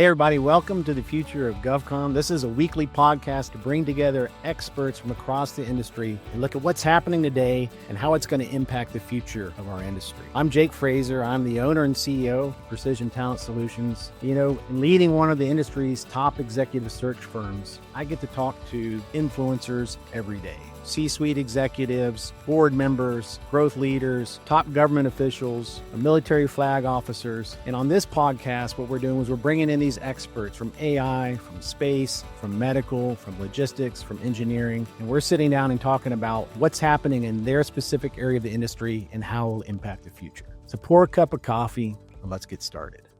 Hey everybody, welcome to the Future of GovCon. This is a weekly podcast to bring together experts from across the industry and look at what's happening today and how it's going to impact the future of our industry. I'm Jake Frazer. I'm the owner and CEO of Precision Talent Solutions. In leading one of the industry's top executive search firms, I get to talk to influencers every day. C-suite executives, board members, growth leaders, top government officials, military flag officers. And on this podcast, what we're doing is we're bringing in these experts from AI, from space, from medical, from logistics, from engineering. And we're sitting down and talking about what's happening in their specific area of the industry and how it will impact the future. So pour a cup of coffee and let's get started.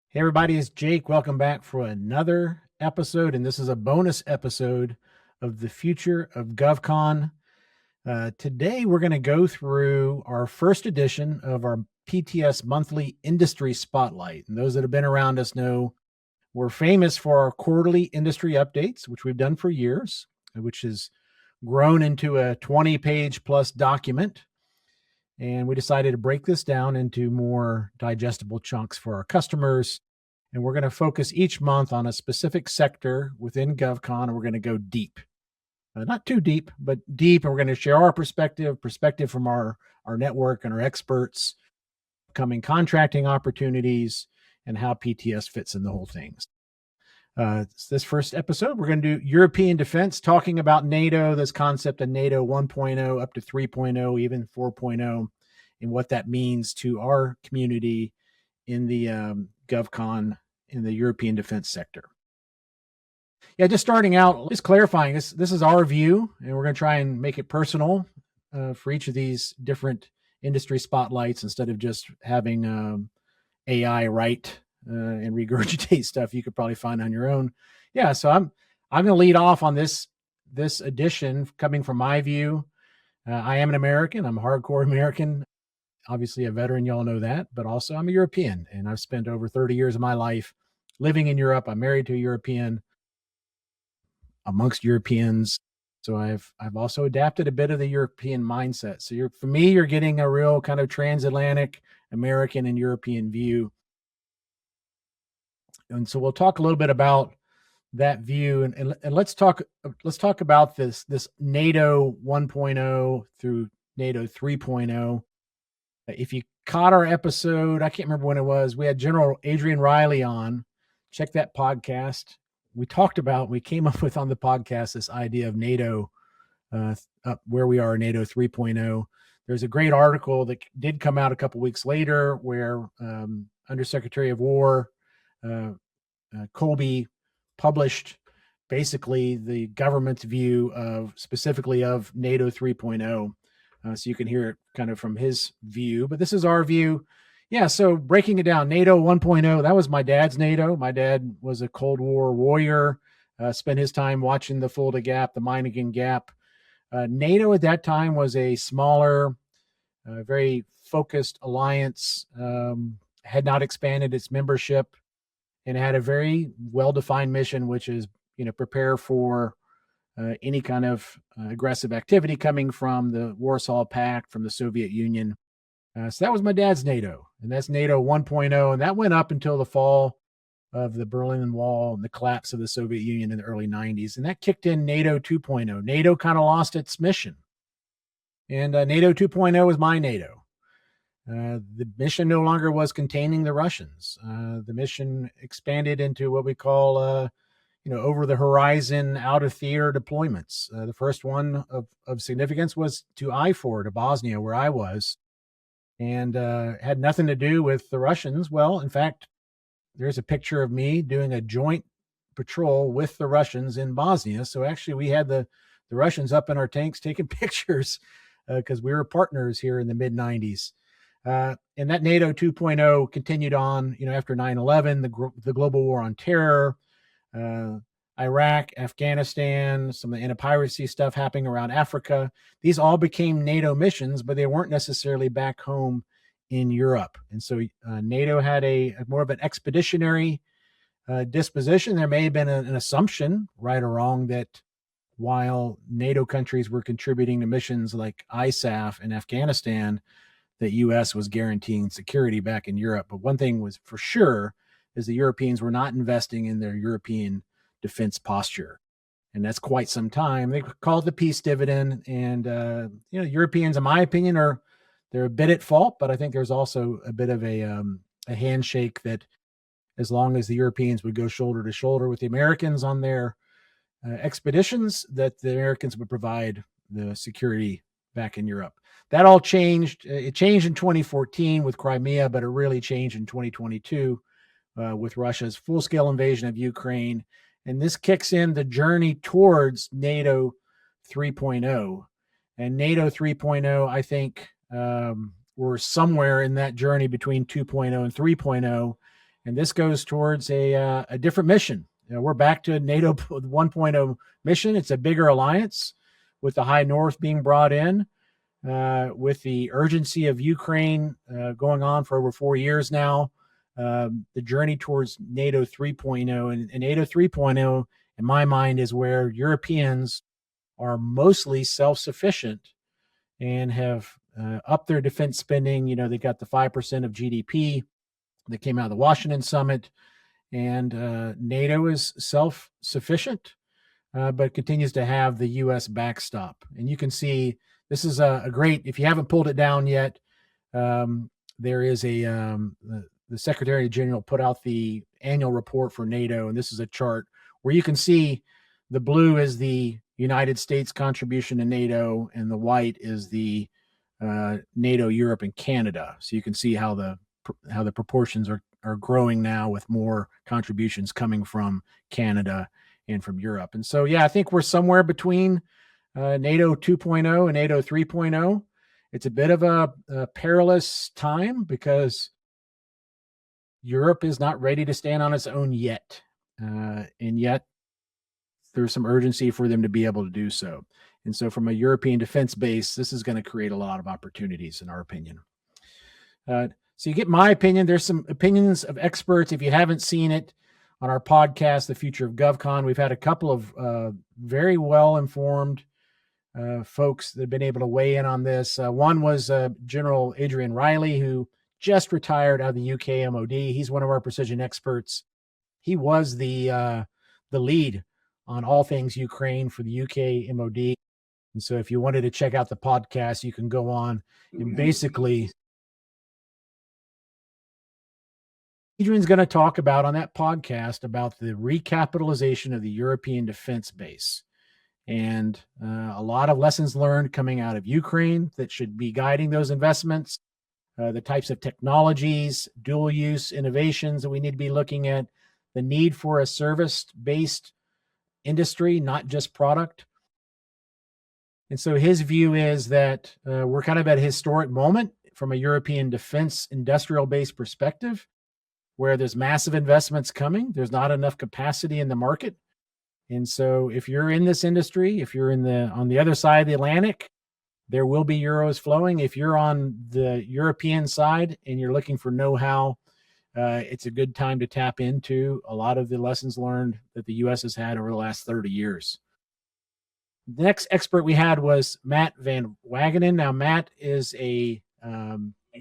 Hey everybody, it's Jake. Welcome back for another episode, and this is a bonus episode of the Future of GovCon. Today we're going to go through our first edition of our PTS monthly industry spotlight. And those that have been around us know we're famous for our quarterly industry updates, which we've done for years, which has grown into a 20-page plus document. And we decided to break this down into more digestible chunks for our customers. And we're going to focus each month on a specific sector within GovCon, and we're going to go deep. Not too deep, but deep. And we're going to share our perspective from our network and our experts, upcoming contracting opportunities, and how PTS fits in the whole thing. This first episode, we're going to do European defense, talking about NATO, this concept of NATO 1.0 up to 3.0, even 4.0, and what that means to our community in the GovCon in the European defense sector. Yeah, just starting out, just clarifying, this is our view, and we're going to try and make it personal for each of these different industry spotlights instead of just having AI write and regurgitate stuff you could probably find on your own. Yeah, so I'm going to lead off on this edition coming from my view. I am an American. I'm a hardcore American. Obviously a veteran, y'all know that, but also I'm a European, and I've spent over 30 years of my life living in Europe. I'm married to a European, amongst Europeans. So I've also adapted a bit of the European mindset. So for me, you're getting a real kind of transatlantic American and European view. And so we'll talk a little bit about that view, and let's talk about this NATO 1.0 through NATO 3.0. If you caught our episode, I can't remember when it was, we had General Adrian Reilly on. Check that podcast. We came up with on the podcast this idea of NATO, where we are in NATO 3.0. There's a great article that did come out a couple weeks later where Undersecretary of War Colby published basically the government's view specifically of NATO 3.0. So you can hear it kind of from his view, but this is our view. Yeah, so breaking it down, NATO 1.0, that was my dad's NATO. My dad was a Cold War warrior, spent his time watching the Fulda Gap, the Meiningen Gap. NATO at that time was a smaller, very focused alliance, had not expanded its membership, and had a very well-defined mission, which is, prepare for any kind of aggressive activity coming from the Warsaw Pact, from the Soviet Union. So that was my dad's NATO, and that's NATO 1.0, and that went up until the fall of the Berlin Wall and the collapse of the Soviet Union in the early 90s, and that kicked in NATO 2.0. NATO kind of lost its mission, and NATO 2.0 was my NATO. The mission no longer was containing the Russians. The mission expanded into what we call over the horizon, out of theater deployments. The first one of significance was to IFOR, to Bosnia, where I was, and had nothing to do with the Russians. Well, in fact, there's a picture of me doing a joint patrol with the Russians in Bosnia. So actually we had the Russians up in our tanks taking pictures because we were partners here in the mid-90s. And that NATO 2.0 continued on, after 9/11, the global war on terror, Iraq, Afghanistan, some of the anti-piracy stuff happening around Africa. These all became NATO missions, but they weren't necessarily back home in Europe. And so NATO had a more of an expeditionary disposition. There may have been an assumption, right or wrong, that while NATO countries were contributing to missions like ISAF in Afghanistan, that U.S. was guaranteeing security back in Europe. But one thing was for sure is the Europeans were not investing in their European defense posture. And that's quite some time. They call it the peace dividend. And, Europeans, in my opinion, they're a bit at fault, but I think there's also a bit of a handshake that as long as the Europeans would go shoulder to shoulder with the Americans on their expeditions, that the Americans would provide the security back in Europe. That all changed. It changed in 2014 with Crimea, but it really changed in 2022 with Russia's full-scale invasion of Ukraine. And this kicks in the journey towards NATO 3.0. And NATO 3.0, I think, we're somewhere in that journey between 2.0 and 3.0. And this goes towards a different mission. We're back to NATO 1.0 mission. It's a bigger alliance with the High North being brought in, with the urgency of Ukraine going on for over 4 years now. The journey towards NATO 3.0 and NATO 3.0, in my mind, is where Europeans are mostly self-sufficient and have upped their defense spending. They got the 5% of GDP that came out of the Washington summit, and NATO is self-sufficient, but continues to have the U.S. backstop. And you can see this is a great, if you haven't pulled it down yet, there is the Secretary General put out the annual report for NATO, and this is a chart where you can see the blue is the United States contribution to NATO, and the white is the NATO, Europe, and Canada. So you can see how the proportions are growing now, with more contributions coming from Canada and from Europe. And so, I think we're somewhere between NATO 2.0 and NATO 3.0. It's a bit of a perilous time because Europe is not ready to stand on its own yet. And yet there's some urgency for them to be able to do so. And so from a European defense base, this is going to create a lot of opportunities, in our opinion. So you get my opinion. There's some opinions of experts. If you haven't seen it on our podcast, The Future of GovCon, we've had a couple of very well-informed folks that have been able to weigh in on this. One was General Adrian Reilly, who just retired out of the UK MOD. He's one of our precision experts. He was the lead on all things Ukraine for the UK MOD. And so if you wanted to check out the podcast, you can go on and basically Adrian's going to talk about on that podcast about the recapitalization of the European defense base and a lot of lessons learned coming out of Ukraine that should be guiding those investments, the types of technologies, dual use innovations that we need to be looking at, the need for a service-based industry, not just product. And so his view is that we're kind of at a historic moment from a European defense industrial-based perspective, where there's massive investments coming. There's not enough capacity in the market. And so if you're in this industry, if you're on the other side of the Atlantic, there will be euros flowing. If you're on the European side and you're looking for know-how, it's a good time to tap into a lot of the lessons learned that the U.S. has had over the last 30 years. The next expert we had was Matt Van Wagenen. Now, Matt is a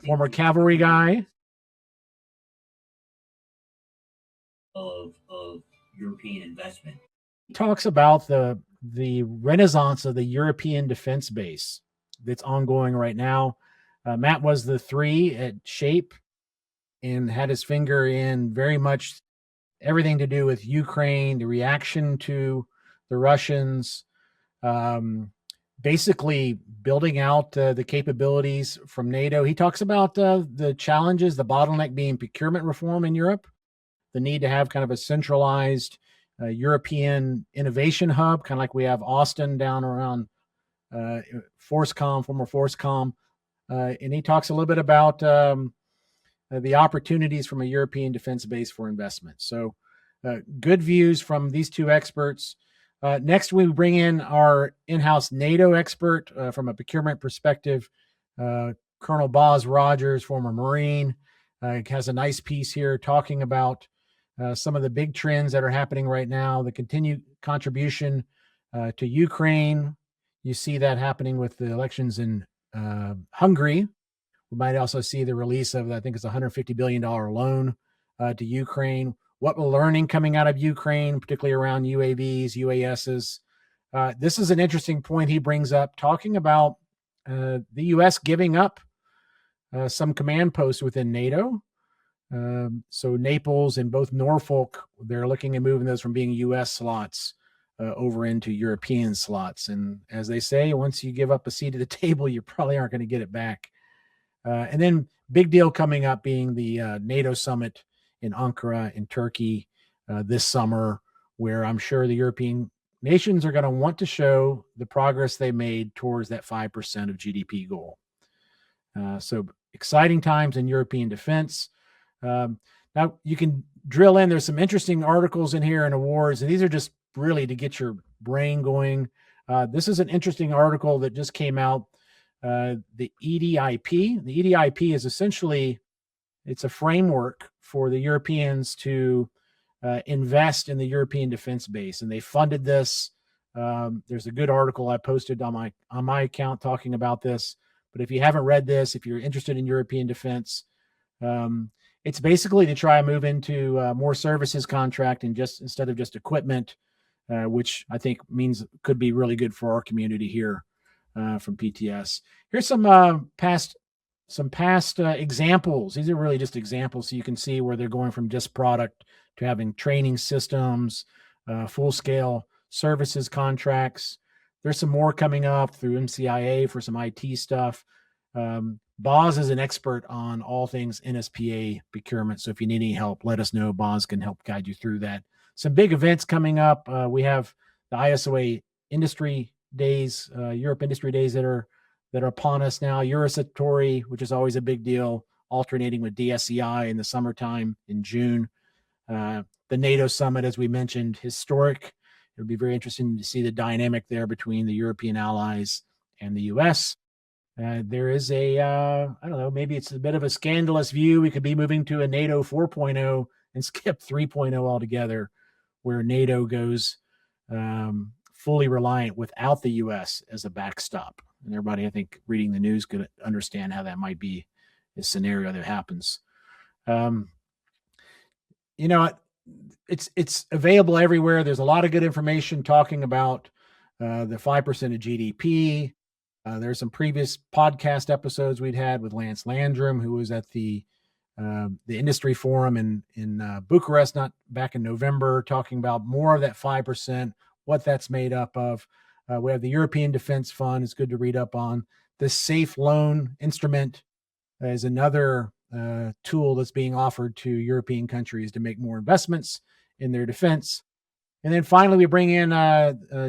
former cavalry guy. Of European investment. He talks about the renaissance of the European defense base that's ongoing right now. Matt was the 3 at SHAPE and had his finger in very much everything to do with Ukraine, the reaction to the Russians, basically building out the capabilities from NATO. He talks about the challenges, the bottleneck being procurement reform in Europe, the need to have kind of a centralized European innovation hub, kind of like we have Austin down around Forcecom, former Forcecom. And he talks a little bit about the opportunities from a European defense base for investment. So good views from these 2 experts. Next, we bring in our in-house NATO expert from a procurement perspective, Colonel Boz Rogers, former Marine, has a nice piece here talking about some of the big trends that are happening right now, the continued contribution to Ukraine. You see that happening with the elections in Hungary. We might also see the release of, I think it's a $150 billion loan to Ukraine. What we're learning coming out of Ukraine, particularly around UAVs, UASs. This is an interesting point he brings up, talking about the U.S. giving up some command posts within NATO. So Naples and both Norfolk, they're looking at moving those from being U.S. slots over into European slots. And as they say, once you give up a seat at the table, you probably aren't going to get it back. And then big deal coming up being the NATO summit in Ankara in Turkey this summer, where I'm sure the European nations are going to want to show the progress they made towards that 5% of GDP goal. So exciting times in European defense. Now you can drill in. There's some interesting articles in here and awards, and these are just really to get your brain going. This is an interesting article that just came out. The EDIP. The EDIP is essentially, it's a framework for the Europeans to invest in the European defense base, and they funded this. There's a good article I posted on my account talking about this. But if you haven't read this, if you're interested in European defense, it's basically to try and move into more services contract and just instead of just equipment, which I think means could be really good for our community here from PTS. Here's some past examples. These are really just examples, so you can see where they're going from just product to having training systems, full-scale services contracts. There's some more coming up through MCIA for some IT stuff. Boz is an expert on all things NSPA procurement, so if you need any help, let us know. Boz can help guide you through that. Some big events coming up. We have the ISOA Industry Days, Europe Industry Days that are upon us now. Eurosatory, which is always a big deal, alternating with DSEI in the summertime in June. The NATO summit, as we mentioned, historic. It'll be very interesting to see the dynamic there between the European allies and the U.S. There is I don't know, maybe it's a bit of a scandalous view. We could be moving to a NATO 4.0 and skip 3.0 altogether, where NATO goes fully reliant without the U.S. as a backstop. And everybody, I think, reading the news could understand how that might be a scenario that happens. It's available everywhere. There's a lot of good information talking about the 5% of GDP. There's some previous podcast episodes we'd had with Lance Landrum, who was at the industry forum in Bucharest, not back in November, talking about more of that 5%, what that's made up of. We have the European Defense Fund. It's good to read up on. The Safe Loan Instrument is another tool that's being offered to European countries to make more investments in their defense. And then finally, we bring in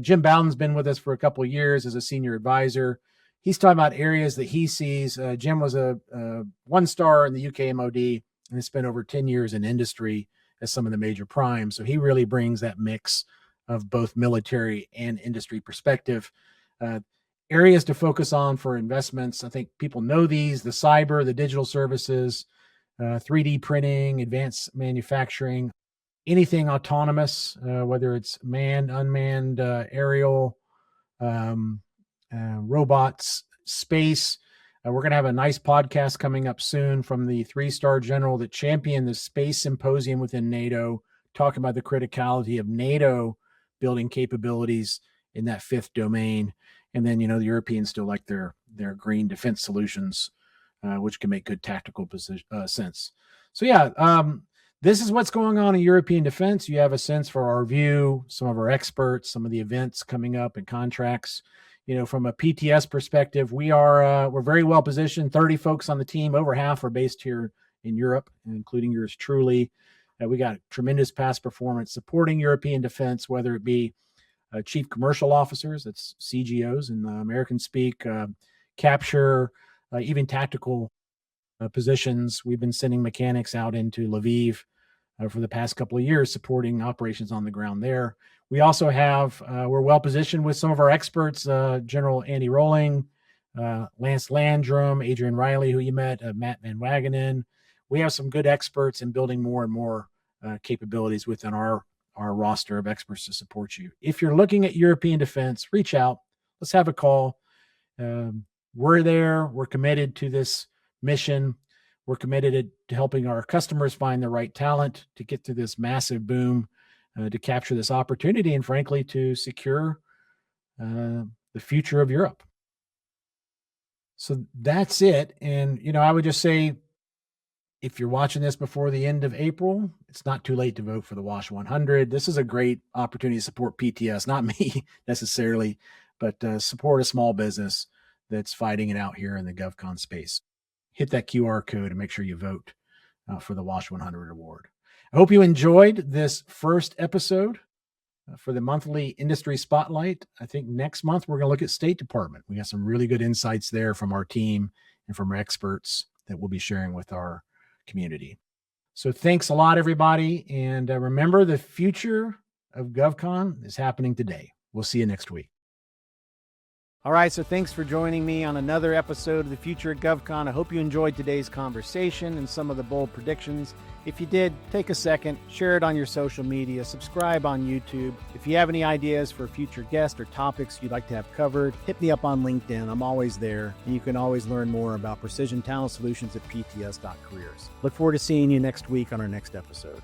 Jim Bowden's been with us for a couple of years as a senior advisor. He's talking about areas that he sees. Jim was a one-star in the UK MOD and has spent over 10 years in industry as some of the major primes. So he really brings that mix of both military and industry perspective. Areas to focus on for investments. I think people know these: the cyber, the digital services, 3D printing, advanced manufacturing, anything autonomous, whether it's manned, unmanned, aerial, robots, space. We're going to have a nice podcast coming up soon from the 3-star general that championed the space symposium within NATO, talking about the criticality of NATO building capabilities in that 5th domain. And then, the Europeans still like their green defense solutions, which can make good tactical sense. So, this is what's going on in European defense. You have a sense for our view, some of our experts, some of the events coming up and contracts. From a PTS perspective, we're very well positioned. 30 folks on the team, over half are based here in Europe, including yours truly. We got tremendous past performance supporting European defense, whether it be chief commercial officers, that's CGOs in American speak, capture, even tactical positions. We've been sending mechanics out into Lviv for the past couple of years, supporting operations on the ground there. We also have, we're well positioned with some of our experts, General Andy Rolling, Lance Landrum, Adrian Reilly, who you met, Matt Van Wagenen. We have some good experts in building more and more capabilities within our roster of experts to support you. If you're looking at European defense, reach out. Let's have a call. We're there. We're committed to this mission. We're committed to helping our customers find the right talent to get through this massive boom, to capture this opportunity, and frankly, to secure the future of Europe. So that's it. And, I would just say, if you're watching this before the end of April, it's not too late to vote for the WASH 100. This is a great opportunity to support PTS, not me necessarily, but support a small business that's fighting it out here in the GovCon space. Hit that QR code and make sure you vote for the WASH 100 award. I hope you enjoyed this first episode for the monthly industry spotlight. I think next month we're going to look at State Department. We got some really good insights there from our team and from our experts that we'll be sharing with our community. So thanks a lot, everybody. And remember, the future of GovCon is happening today. We'll see you next week. All right, so thanks for joining me on another episode of the Future of GovCon. I hope you enjoyed today's conversation and some of the bold predictions. If you did, take a second, share it on your social media, subscribe on YouTube. If you have any ideas for future guests or topics you'd like to have covered, hit me up on LinkedIn. I'm always there, and you can always learn more about precision talent solutions at pts.careers. Look forward to seeing you next week on our next episode.